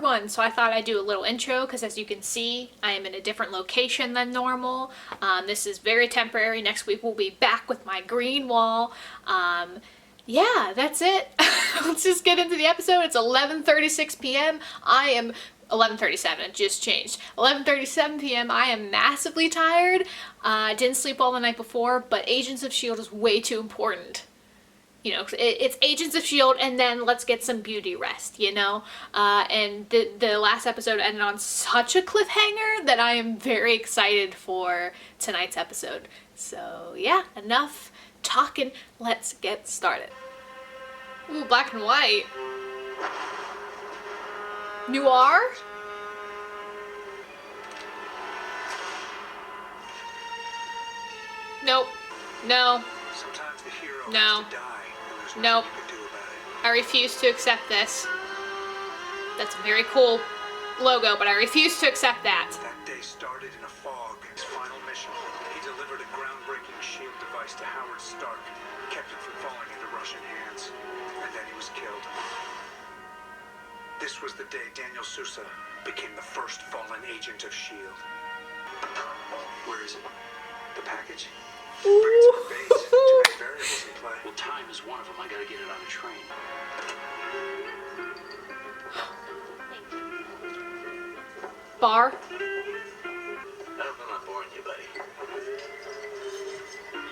everyone. So I thought I'd do a little intro because as you can see, I am in a different location than normal. This is very temporary. Next week we'll be back with my green wall. Yeah, that's it. Let's just get into the episode. It's 11:36 p.m. I am 11:37, it just changed. 11:37 p.m. I am massively tired. I didn't sleep well the night before, but Agents of S.H.I.E.L.D. is way too important. You know, it's Agents of S.H.I.E.L.D. and then let's get some beauty rest, you know? And the last episode ended on such a cliffhanger that I am very excited for tonight's episode. So yeah, enough talking, let's get started. Ooh, black and white. Noir? Nope. No. Sometimes the hero No. has to die, and there's Nope. nothing you can do about it. I refuse to accept this. That's a very cool logo, but I refuse to accept that. That day started in a fog. His final mission, he delivered a groundbreaking shield device to Howard Stark, kept it from falling into Russian hands, and then he was killed. This was the day Daniel Sousa became the first fallen agent of S.H.I.E.L.D. Where is it? The package? Bring it to the base. Too many variables in play. Well, time is one of them. I gotta get it on a train. Bar? I hope I'm not boring you, buddy.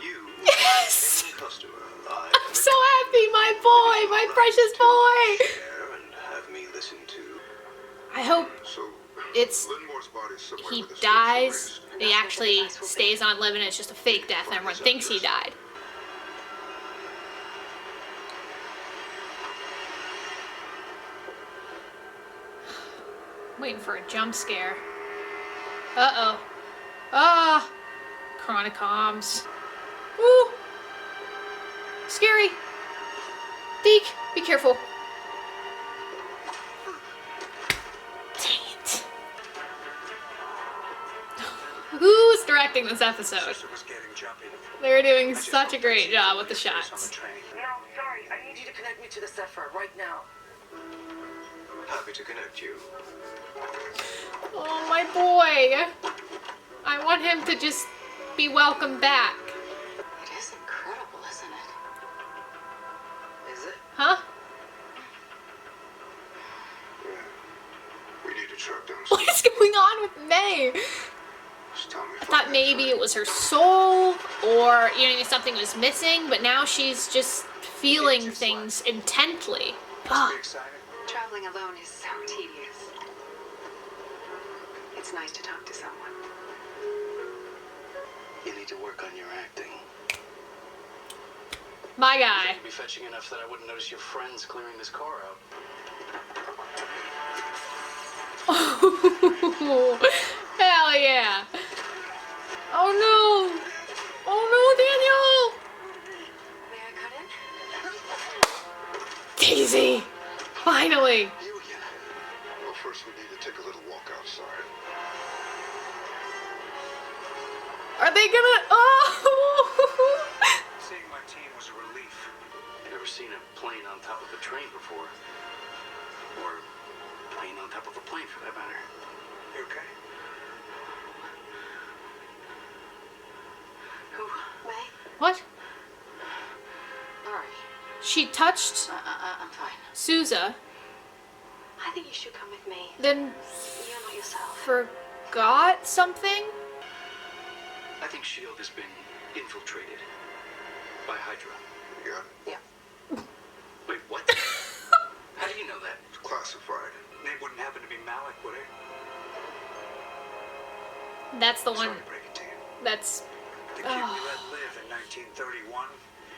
You, Yes! Customer, I I'm so happy, my boy, my precious boy! share and have me listen to. I hope So, it's Linmore's body's somewhere he where the dies, stakes are and he actually stays on living, and it's just a fake death, and everyone thinks he died. Waiting for a jump scare. Uh-oh. Ah! Chronicoms. Woo! Scary! Deke, be careful. Dang it. Who's directing this episode? Sousa was getting jumpy. They're doing I just such a hope great they job with the see us on shots. the train. No, sorry. I need you to connect me to the Zephyr right now. Happy to connect you. Oh, my boy. I want him to just be welcomed back. It is incredible, isn't it? Is it? Huh? We need to track down What is going on with May? Just tell me I thought maybe it was her soul, or, you know, something was missing, but now she's just feeling things intently. Must Ah, be exciting. Traveling alone is so tedious. It's nice to talk to someone. You need to work on your acting. my guy. You'd be fetching enough that I wouldn't notice your friends clearing this car out. Hell yeah. Oh no. Oh no, May I cut in? Daniel. Daisy. Finally. You again. Well, first we need to take a little walk outside. Are they gonna? Oh. Seeing my team was a relief. Never seen a plane on top of a train before. Or a plane on top of a plane, for that matter. You okay? Who? May? What? All right. She touched I'm fine. Sousa, I think you should come with me. then You're not yourself. forgot something? I think S.H.I.E.L.D. has been infiltrated by Hydra. Yeah, Yeah. Wait, what? How do you know that? it's classified. Name wouldn't happen to be Malik, would it? That's the one. Sorry to break it to you. That's. The kid we let live in 1931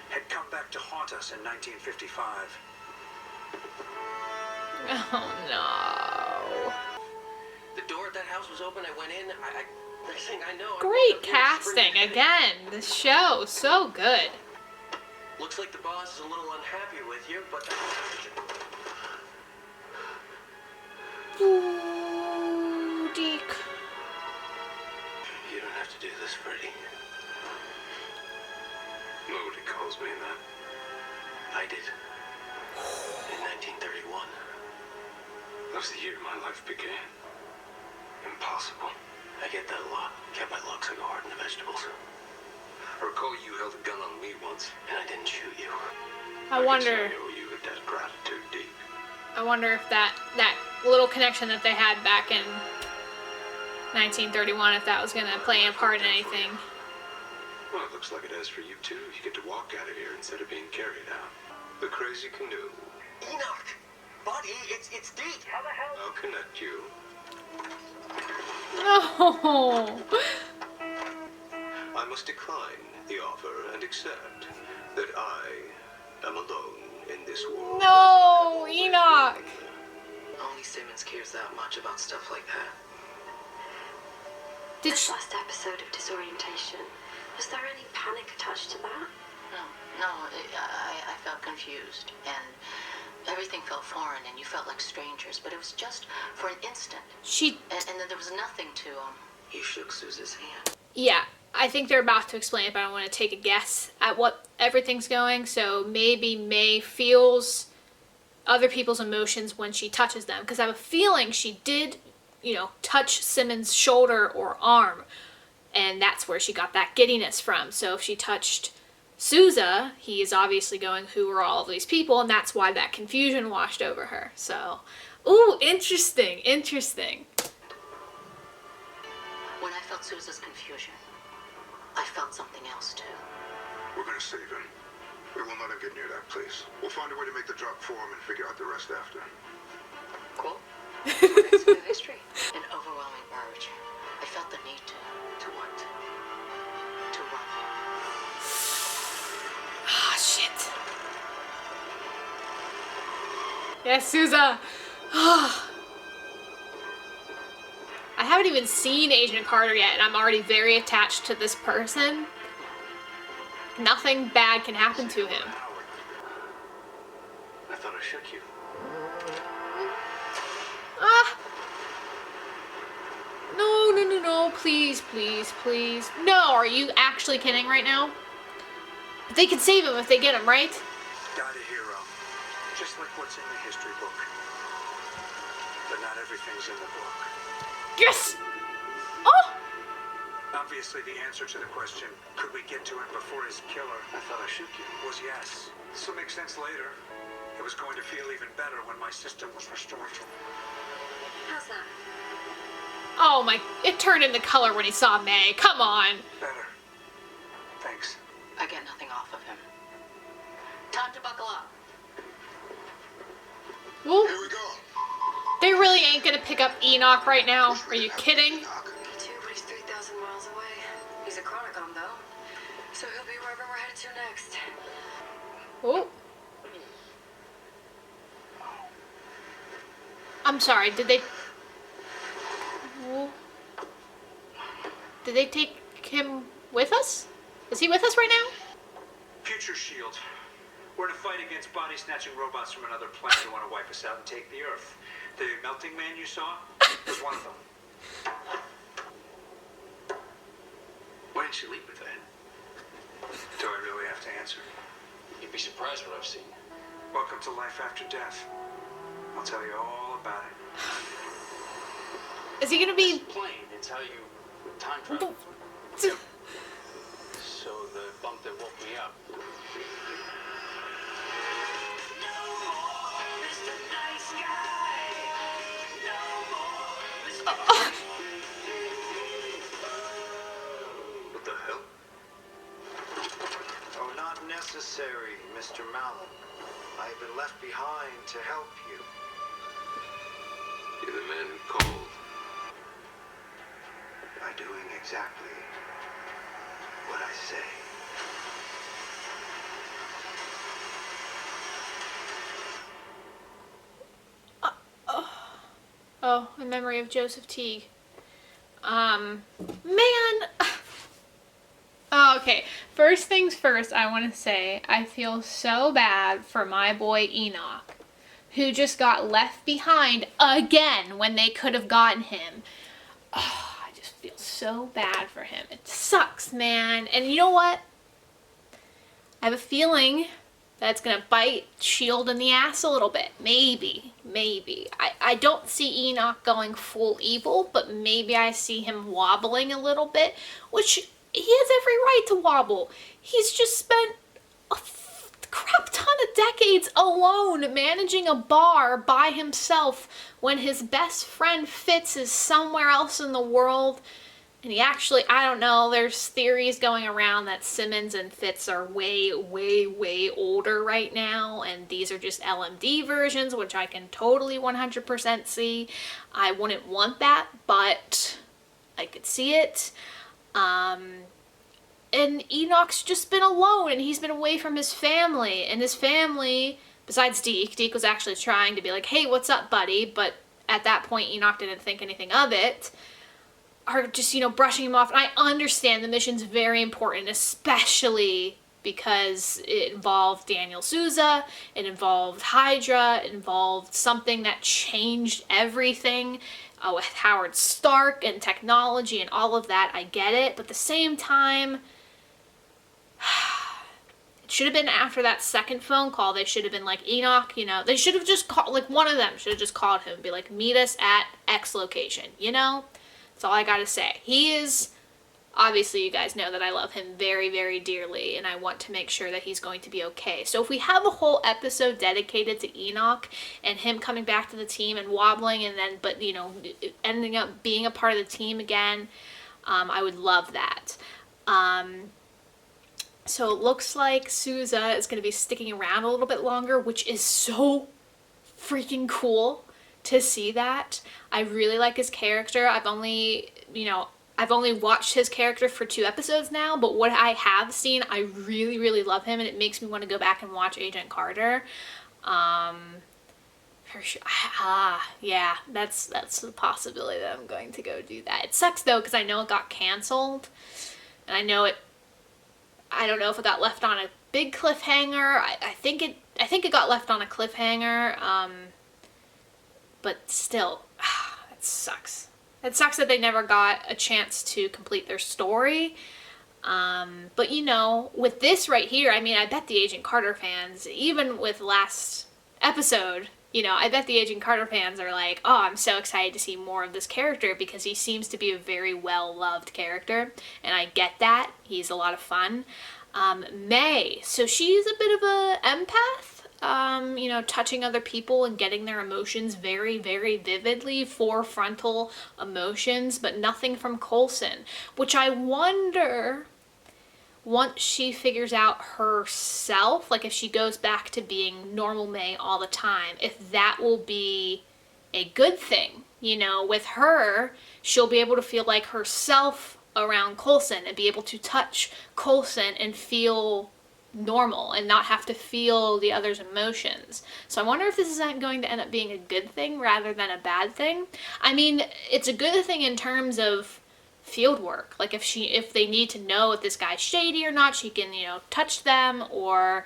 had come back to haunt us in 1955. Oh no. The door at that house was open. I went in. Next thing I know, Great casting again. The show so good. Looks like the boss is a little unhappy with you, but Ooh, Deke. You don't have to do this, Freddy. Nobody calls me that. I did. In 1931. That was the year my life began. Impossible. I get that a lot. Kept my luck so hard in the vegetables. I recall you held a gun on me once, and I didn't shoot you. I wonder. guess I owe you a debt of gratitude deep. I wonder if that little connection that they had back in 1931, if that was gonna play a part in anything. Well, it looks like it has for you too. You get to walk out of here instead of being carried out. The crazy canoe. Enoch! Buddy, it's deep. I'll connect you. No. I must decline the offer and accept that I am alone in this world. No, Enoch. Only Simmons cares that much about stuff like that. Did This she? last episode of disorientation, was there any panic attached to that? No, I felt confused, and everything felt foreign, and you felt like strangers, but it was just for an instant. She. And then there was nothing to, He shook Sousa's hand. Yeah, I think they're about to explain it, but I want to take a guess at what everything's going. So maybe May feels other people's emotions when she touches them, because I have a feeling she did, touch Simmons' shoulder or arm, and that's where she got that giddiness from. So if she touched Sousa, he is obviously going, who are all of these people, and that's why that confusion washed over her. So, ooh, interesting. when I felt Sousa's confusion, I felt something else too. We're gonna save him. We will not let him get near that place. We'll find a way to make the drop for him and figure out the rest after. Cool. It's new history. An overwhelming urge. I felt the need to. To what? To run. Ah, shit. Yes, Sousa. I haven't even seen Agent Carter yet, and I'm already very attached to this person. Nothing bad can happen to him. I thought I shook you. Ah. No. Please. No, are you actually kidding right now? They can save him if they get him, right? Died a hero, just like what's in the history book. But not everything's in the book. Yes! Oh! Obviously, the answer to the question, could we get to him before his killer, I thought I shook you. was yes. This will make sense later. It was going to feel even better when my system was restored. How's that? Oh my, it turned into color when he saw May. Come on. Better. Thanks. I get nothing off of him. Time to buckle up. Well, Here we go. they really ain't gonna pick up Enoch right now. Are you kidding? Me too, but he's 3,000 miles away. He's a chronicom, though. So he'll be wherever we're headed to next. Oh. I'm sorry, did they... Did they take him with us? Is he with us right now? Future Shield. We're in a fight against body-snatching robots from another planet who want to wipe us out and take the Earth. The melting man you saw was one of them. Why didn't you lead with that? Do I really have to answer? You'd be surprised what I've seen. Welcome to life after death. I'll tell you all about it. Is he gonna be... Plane, it's how you time travel. So the bump that woke me up. What the hell? Oh, not necessary, Mr. Malin. I've been left behind to help you. You're the man who called. By doing exactly what I say. Oh, in memory of Joseph Teague. Man. Oh, okay. First things first, I want to say I feel so bad for my boy Enoch, who just got left behind again when they could have gotten him. Oh, I just feel so bad for him. It sucks, man. And you know what? I have a feeling that's gonna bite S.H.I.E.L.D. in the ass a little bit. Maybe. I don't see Enoch going full evil, but maybe I see him wobbling a little bit, which he has every right to wobble. He's just spent a crap ton of decades alone managing a bar by himself when his best friend Fitz is somewhere else in the world. And he actually, I don't know, there's theories going around that Simmons and Fitz are way older right now, and these are just LMD versions, which I can totally 100% see. I wouldn't want that, but I could see it. And Enoch's just been alone, and he's been away from his family, and his family, besides Deke was actually trying to be like, hey, what's up, buddy? But at that point, Enoch didn't think anything of it. Are just, brushing him off. And I understand the mission's very important, especially because it involved Daniel Souza, it involved Hydra, it involved something that changed everything with Howard Stark and technology and all of that. I get it, but at the same time, it should have been after that second phone call. They should have been like, Enoch, they should have just called, like one of them should have just called him and be like, meet us at X location, That's all I gotta say. He is, obviously you guys know that I love him very dearly, and I want to make sure that he's going to be okay. So if we have a whole episode dedicated to Enoch and him coming back to the team and wobbling and then, but ending up being a part of the team again, I would love that. So it looks like Souza is going to be sticking around a little bit longer, which is so freaking cool to see that. I really like his character. I've only watched his character for 2 episodes now, but what I have seen, I really love him, and it makes me want to go back and watch Agent Carter. For sure. Yeah, that's the possibility that I'm going to go do that. It sucks though, because I know it got canceled, and I don't know if it got left on a big cliffhanger. I think it got left on a cliffhanger. But still, it sucks. It sucks that they never got a chance to complete their story. But with this right here, I bet the Agent Carter fans, even with last episode, I bet the Agent Carter fans are like, oh, I'm so excited to see more of this character because he seems to be a very well-loved character. And I get that. He's a lot of fun. May. So she's a bit of a empath. Touching other people and getting their emotions very vividly, 4 frontal emotions, but nothing from Coulson, which I wonder, once she figures out herself, like if she goes back to being normal May all the time, if that will be a good thing. With her, she'll be able to feel like herself around Coulson and be able to touch Coulson and feel normal and not have to feel the other's emotions. So I wonder if this isn't going to end up being a good thing rather than a bad thing. It's a good thing in terms of field work. Like if they need to know if this guy's shady or not, she can, touch them, or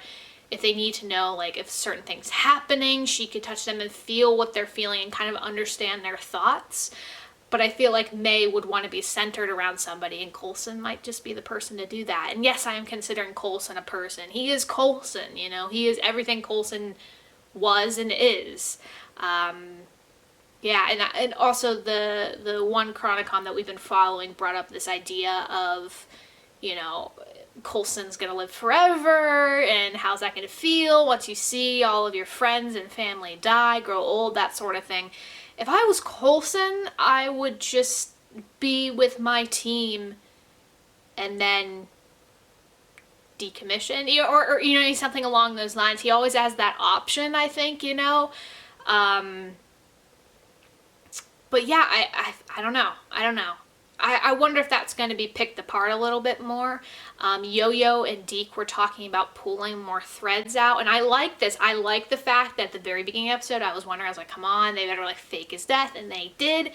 if they need to know like if certain things happening, she could touch them and feel what they're feeling and kind of understand their thoughts. But I feel like May would want to be centered around somebody, and Coulson might just be the person to do that. And yes, I am considering Coulson a person. He is Coulson, he is everything Coulson was and is. And also the one Chronicon that we've been following brought up this idea of, Coulson's gonna live forever, and how's that gonna feel once you see all of your friends and family die, grow old, that sort of thing. If I was Coulson, I would just be with my team and then decommission, or something along those lines. He always has that option, I think, But yeah, I don't know. I wonder if that's going to be picked apart a little bit more. Yo-Yo and Deke were talking about pulling more threads out, and I like this. I like the fact that at the very beginning of the episode, I was like, come on, they better like fake his death, and they did.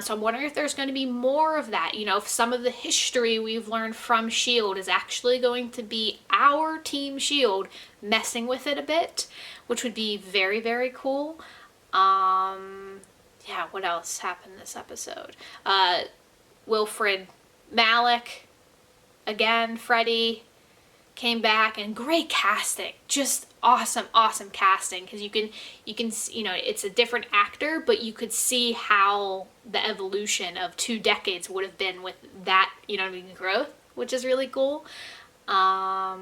So I'm wondering if there's going to be more of that. If some of the history we've learned from S.H.I.E.L.D. is actually going to be our team S.H.I.E.L.D. messing with it a bit, which would be very cool. Yeah, what else happened this episode? Wilfred Malik, again, Freddy, came back, and great casting, just awesome casting, because you can it's a different actor, but you could see how the evolution of 2 decades would have been with that, growth, which is really cool. Yeah,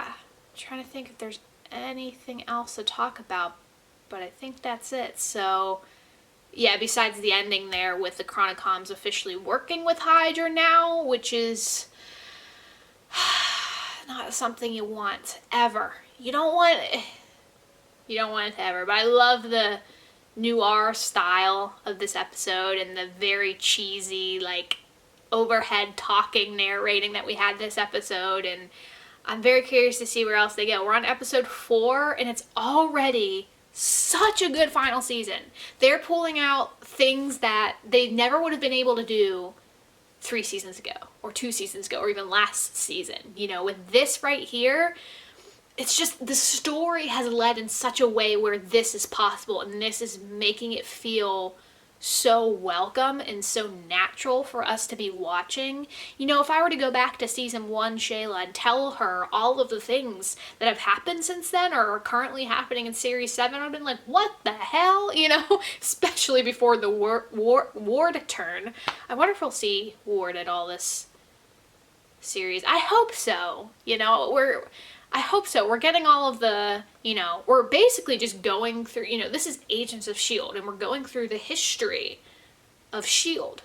I'm trying to think if there's anything else to talk about, but I think that's it. So yeah, besides the ending there with the Chronicoms officially working with Hydra now, which is not something you want ever. You don't want it ever, but I love the noir style of this episode and the very cheesy, like, overhead talking narrating that we had this episode, and I'm very curious to see where else they go. We're on episode 4, and it's already such a good final season. They're pulling out things that they never would have been able to do 3 seasons ago, or 2 seasons ago, or even last season. With this right here, it's just the story has led in such a way where this is possible, and this is making it feel so welcome and so natural for us to be watching. If I were to go back to season 1 Shayla and tell her all of the things that have happened since then or are currently happening in series 7, I would have been like, what the hell? Especially before the Ward turn. I wonder if we'll see Ward at all this series. I hope so. I hope so. We're getting all of the, we're basically just going through, this is Agents of S.H.I.E.L.D. and we're going through the history of S.H.I.E.L.D.,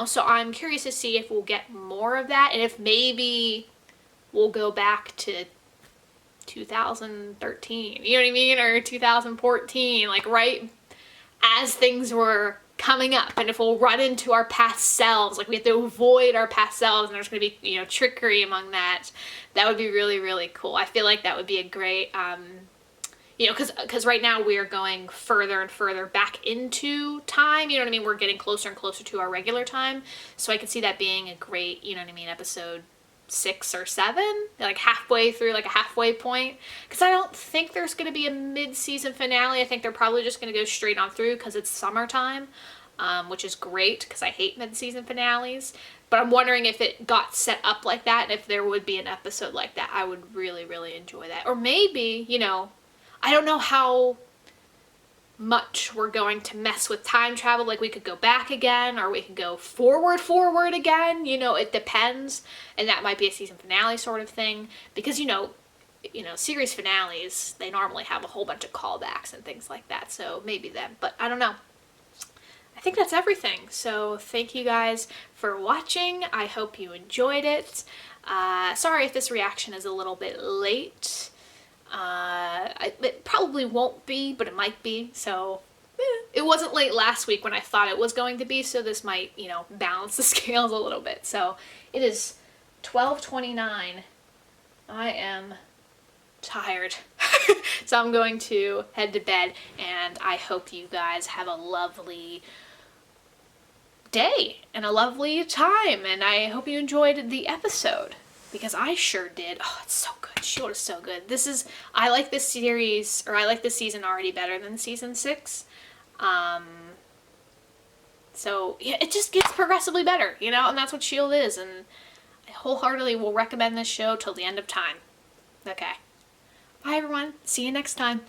so I'm curious to see if we'll get more of that, and if maybe we'll go back to 2013, you know what I mean, or 2014, like right as things were coming up, and if we'll run into our past selves, like we have to avoid our past selves, and there's going to be, trickery among that. That would be really, really cool. I feel like that would be a great, because right now we are going further and further back into time, you know what I mean? We're getting closer and closer to our regular time, so I could see that being a great, episode 6 or 7, like halfway through, like a halfway point, because I don't think there's going to be a mid-season finale. I think they're probably just going to go straight on through because it's summertime, which is great because I hate mid-season finales, but I'm wondering if it got set up like that, and if there would be an episode like that. I would really, really enjoy that. Or maybe, I don't know how much we're going to mess with time travel. Like, we could go back again, or we could go forward again. It depends. And that might be a season finale sort of thing. Because, series finales, they normally have a whole bunch of callbacks and things like that. So maybe then. But I don't know. I think that's everything. So thank you guys for watching. I hope you enjoyed it. Sorry if this reaction is a little bit late. It probably won't be, but it might be, so it wasn't late last week when I thought it was going to be, so this might, balance the scales a little bit. So it is 12:29. I am tired. So I'm going to head to bed, and I hope you guys have a lovely day and a lovely time, and I hope you enjoyed the episode, because I sure did. Oh, it's so good. S.H.I.E.L.D. is so good. I like this series, or I like this season already better than season 6. So yeah, it just gets progressively better, and that's what S.H.I.E.L.D. is, and I wholeheartedly will recommend this show till the end of time. Okay. Bye everyone. See you next time.